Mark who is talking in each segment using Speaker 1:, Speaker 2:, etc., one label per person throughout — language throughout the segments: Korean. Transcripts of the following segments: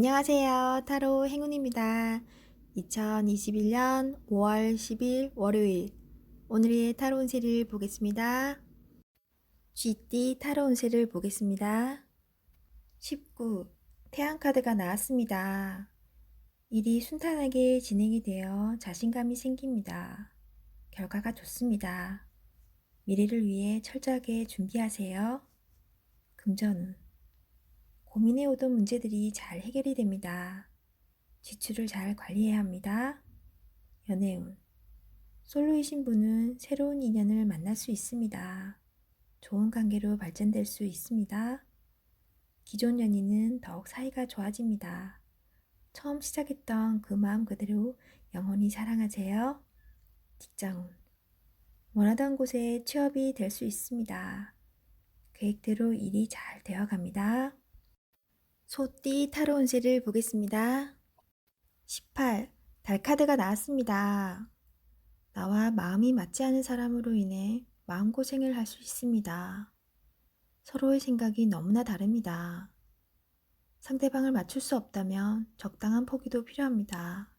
Speaker 1: 안녕하세요. 타로 행운입니다. 2021년 5월 10일 월요일 오늘의 타로 운세를 보겠습니다. 쥐띠 타로 운세를 보겠습니다. 19. 태양 카드가 나왔습니다. 일이 순탄하게 진행이 되어 자신감이 생깁니다. 결과가 좋습니다. 미래를 위해 철저하게 준비하세요. 금전운. 고민해오던 문제들이 잘 해결이 됩니다. 지출을 잘 관리해야 합니다. 연애운. 솔로이신 분은 새로운 인연을 만날 수 있습니다. 좋은 관계로 발전될 수 있습니다. 기존 연인은 더욱 사이가 좋아집니다. 처음 시작했던 그 마음 그대로 영원히 사랑하세요. 직장운. 원하던 곳에 취업이 될 수 있습니다. 계획대로 일이 잘 되어갑니다. 소띠 타로 운세를 보겠습니다. 18. 달 카드가 나왔습니다. 나와 마음이 맞지 않은 사람으로 인해 마음고생을 할 수 있습니다. 서로의 생각이 너무나 다릅니다. 상대방을 맞출 수 없다면 적당한 포기도 필요합니다.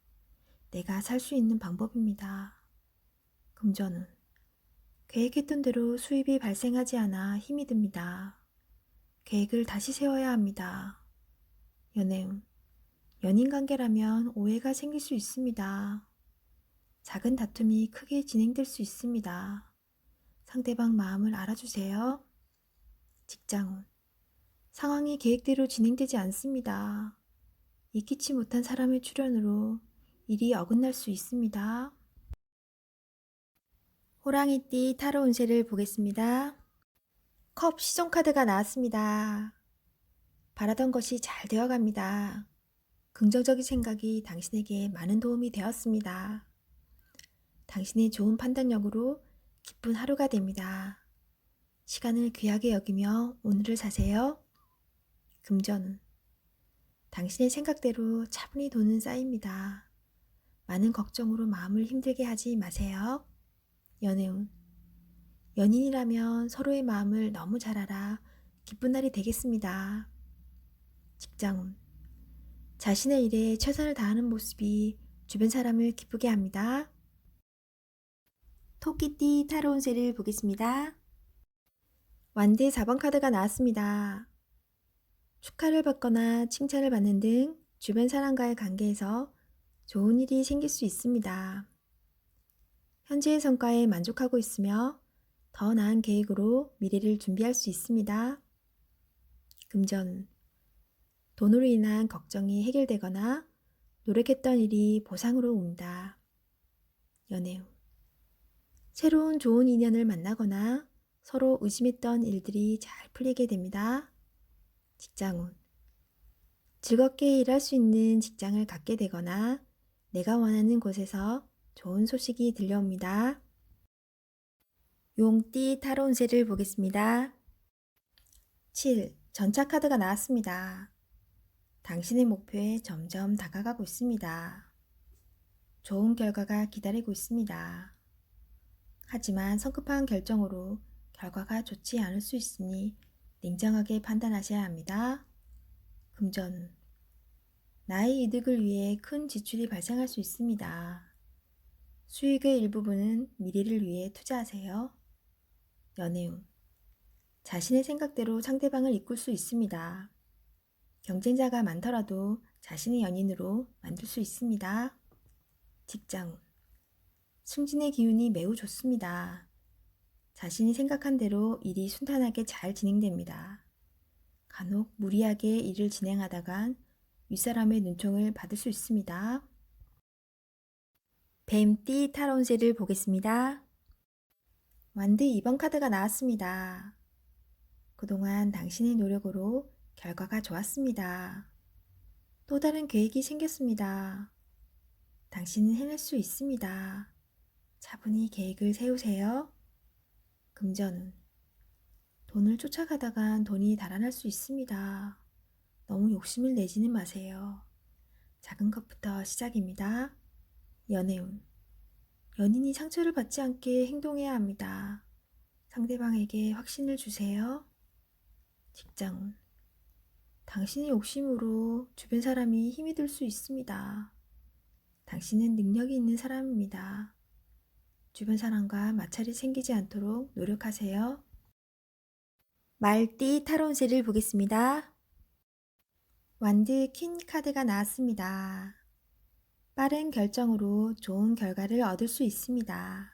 Speaker 1: 내가 살 수 있는 방법입니다. 금전운. 계획했던 대로 수입이 발생하지 않아 힘이 듭니다. 계획을 다시 세워야 합니다. 연애운. 연인 관계라면 오해가 생길 수 있습니다. 작은 다툼이 크게 진행될 수 있습니다. 상대방 마음을 알아주세요. 직장운. 상황이 계획대로 진행되지 않습니다. 예기치 못한 사람의 출연으로 일이 어긋날 수 있습니다. 호랑이띠 타로 운세를 보겠습니다. 컵 시종 카드가 나왔습니다. 바라던 것이 잘 되어갑니다. 긍정적인 생각이 당신에게 많은 도움이 되었습니다. 당신의 좋은 판단력으로 기쁜 하루가 됩니다. 시간을 귀하게 여기며 오늘을 사세요. 금전운. 당신의 생각대로 차분히 돈은 쌓입니다. 많은 걱정으로 마음을 힘들게 하지 마세요. 연애운. 연인이라면 서로의 마음을 너무 잘 알아 기쁜 날이 되겠습니다. 직장운. 자신의 일에 최선을 다하는 모습이 주변 사람을 기쁘게 합니다. 토끼띠 타로 운세를 보겠습니다. 완대 4번 카드가 나왔습니다. 축하를 받거나 칭찬을 받는 등 주변 사람과의 관계에서 좋은 일이 생길 수 있습니다. 현재의 성과에 만족하고 있으며 더 나은 계획으로 미래를 준비할 수 있습니다. 금전. 돈으로 인한 걱정이 해결되거나 노력했던 일이 보상으로 옵니다. 연애운. 새로운 좋은 인연을 만나거나 서로 의심했던 일들이 잘 풀리게 됩니다. 직장운. 즐겁게 일할 수 있는 직장을 갖게 되거나 내가 원하는 곳에서 좋은 소식이 들려옵니다. 용띠 타로 운세를 보겠습니다. 7. 전차 카드가 나왔습니다. 당신의 목표에 점점 다가가고 있습니다. 좋은 결과가 기다리고 있습니다. 하지만 성급한 결정으로 결과가 좋지 않을 수 있으니 냉정하게 판단하셔야 합니다. 금전. 나의 이득을 위해 큰 지출이 발생할 수 있습니다. 수익의 일부분은 미래를 위해 투자하세요. 연애운. 자신의 생각대로 상대방을 이끌 수 있습니다. 경쟁자가 많더라도 자신의 연인으로 만들 수 있습니다. 직장운. 승진의 기운이 매우 좋습니다. 자신이 생각한 대로 일이 순탄하게 잘 진행됩니다. 간혹 무리하게 일을 진행하다간 윗사람의 눈총을 받을 수 있습니다. 뱀띠 타로 운세를 보겠습니다. 완드 2번 카드가 나왔습니다. 그동안 당신의 노력으로 결과가 좋았습니다. 또 다른 계획이 생겼습니다. 당신은 해낼 수 있습니다. 차분히 계획을 세우세요. 금전운. 돈을 쫓아가다간 돈이 달아날 수 있습니다. 너무 욕심을 내지는 마세요. 작은 것부터 시작입니다. 연애운. 연인이 상처를 받지 않게 행동해야 합니다. 상대방에게 확신을 주세요. 직장운. 당신의 욕심으로 주변 사람이 힘이 들 수 있습니다. 당신은 능력이 있는 사람입니다. 주변 사람과 마찰이 생기지 않도록 노력하세요. 말띠 타로운세를 보겠습니다. 완드 퀸 카드가 나왔습니다. 빠른 결정으로 좋은 결과를 얻을 수 있습니다.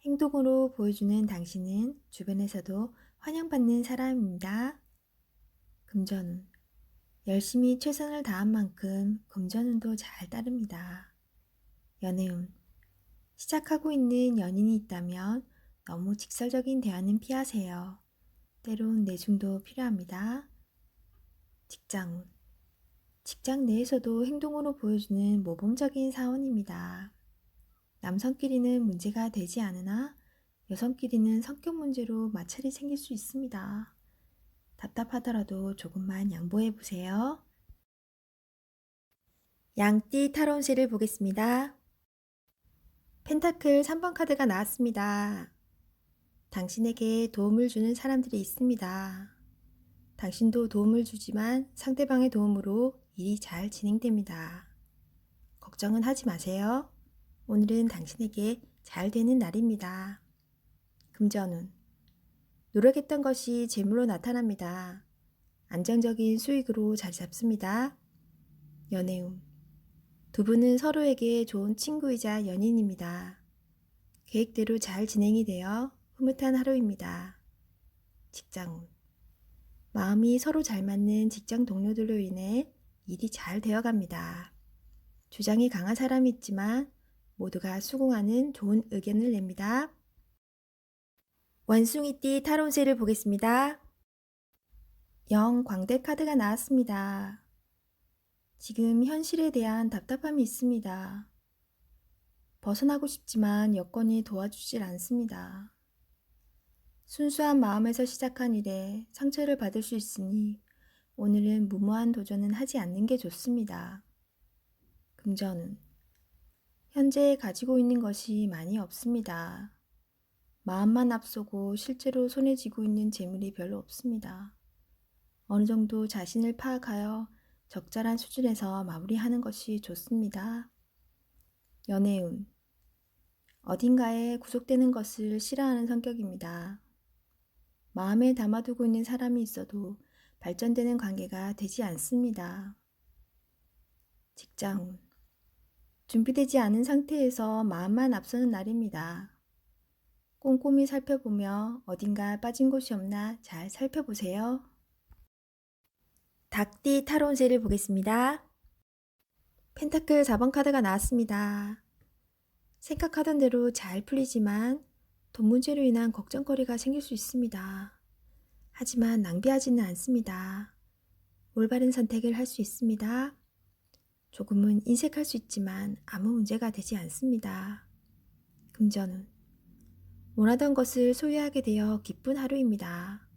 Speaker 1: 행동으로 보여주는 당신은 주변에서도 환영받는 사람입니다. 금전운. 열심히 최선을 다한 만큼 금전운도 잘 따릅니다. 연애운. 시작하고 있는 연인이 있다면 너무 직설적인 대화는 피하세요. 때론 내중도 필요합니다. 직장운. 직장 내에서도 행동으로 보여주는 모범적인 사원입니다. 남성끼리는 문제가 되지 않으나 여성끼리는 성격 문제로 마찰이 생길 수 있습니다. 답답하더라도 조금만 양보해 보세요. 양띠 타로운세를 보겠습니다. 펜타클 3번 카드가 나왔습니다. 당신에게 도움을 주는 사람들이 있습니다. 당신도 도움을 주지만 상대방의 도움으로 일이 잘 진행됩니다. 걱정은 하지 마세요. 오늘은 당신에게 잘 되는 날입니다. 금전운. 노력했던 것이 재물로 나타납니다. 안정적인 수익으로 자리 잡습니다. 연애운. 두 분은 서로에게 좋은 친구이자 연인입니다. 계획대로 잘 진행이 되어 흐뭇한 하루입니다. 직장운. 마음이 서로 잘 맞는 직장 동료들로 인해 일이 잘 되어갑니다. 주장이 강한 사람이 있지만 모두가 수긍하는 좋은 의견을 냅니다. 원숭이띠 타로운세를 보겠습니다. 영광대 카드가 나왔습니다. 지금 현실에 대한 답답함이 있습니다. 벗어나고 싶지만 여건이 도와주질 않습니다. 순수한 마음에서 시작한 일에 상처를 받을 수 있으니 오늘은 무모한 도전은 하지 않는 게 좋습니다. 금전운. 현재 가지고 있는 것이 많이 없습니다. 마음만 앞서고 실제로 손에 쥐고 있는 재물이 별로 없습니다. 어느 정도 자신을 파악하여 적절한 수준에서 마무리하는 것이 좋습니다. 연애운. 어딘가에 구속되는 것을 싫어하는 성격입니다. 마음에 담아두고 있는 사람이 있어도 발전되는 관계가 되지 않습니다. 직장운. 준비되지 않은 상태에서 마음만 앞서는 날입니다. 꼼꼼히 살펴보며 어딘가 빠진 곳이 없나 잘 살펴보세요. 닭띠 타로운세를 보겠습니다. 펜타클 4번 카드가 나왔습니다. 생각하던 대로 잘 풀리지만 돈 문제로 인한 걱정거리가 생길 수 있습니다. 하지만 낭비하지는 않습니다. 올바른 선택을 할 수 있습니다. 조금은 인색할 수 있지만 아무 문제가 되지 않습니다. 금전운. 원하던 것을 소유하게 되어 기쁜 하루입니다.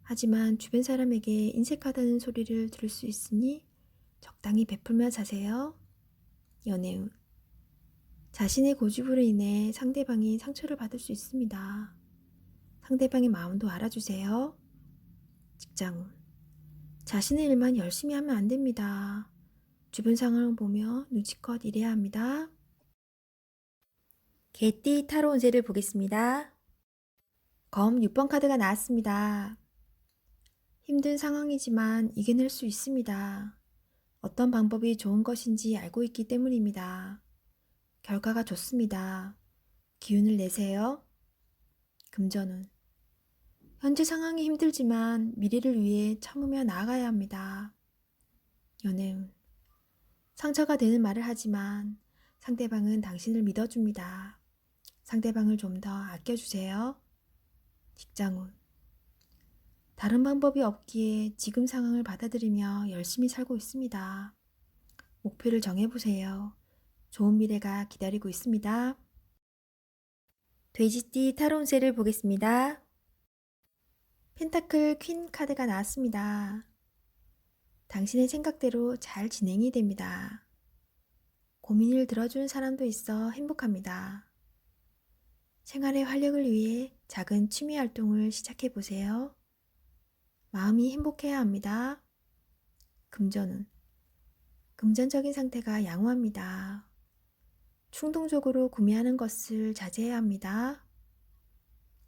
Speaker 1: 하지만 주변 사람에게 인색하다는 소리를 들을 수 있으니 적당히 베풀며 사세요. 연애운. 자신의 고집으로 인해 상대방이 상처를 받을 수 있습니다. 상대방의 마음도 알아주세요. 직장운. 자신의 일만 열심히 하면 안 됩니다. 주변 상황을 보며 눈치껏 일해야 합니다. 개띠 타로운세를 보겠습니다. 검 6번 카드가 나왔습니다. 힘든 상황이지만 이겨낼 수 있습니다. 어떤 방법이 좋은 것인지 알고 있기 때문입니다. 결과가 좋습니다. 기운을 내세요. 금전운. 현재 상황이 힘들지만 미래를 위해 참으며 나아가야 합니다. 연애운. 상처가 되는 말을 하지만 상대방은 당신을 믿어줍니다. 상대방을 좀 더 아껴주세요. 직장운. 다른 방법이 없기에 지금 상황을 받아들이며 열심히 살고 있습니다. 목표를 정해보세요. 좋은 미래가 기다리고 있습니다. 돼지띠 타로운세를 보겠습니다. 펜타클 퀸 카드가 나왔습니다. 당신의 생각대로 잘 진행이 됩니다. 고민을 들어주는 사람도 있어 행복합니다. 생활의 활력을 위해 작은 취미 활동을 시작해 보세요. 마음이 행복해야 합니다. 금전운. 금전적인 상태가 양호합니다. 충동적으로 구매하는 것을 자제해야 합니다.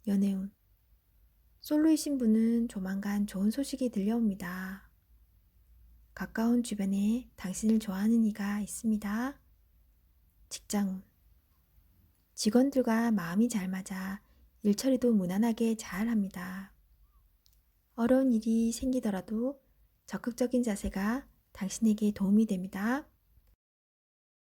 Speaker 1: 연애운. 솔로이신 분은 조만간 좋은 소식이 들려옵니다. 가까운 주변에 당신을 좋아하는 이가 있습니다. 직장운. 직원들과 마음이 잘 맞아 일 처리도 무난하게 잘 합니다. 어려운 일이 생기더라도 적극적인 자세가 당신에게 도움이 됩니다.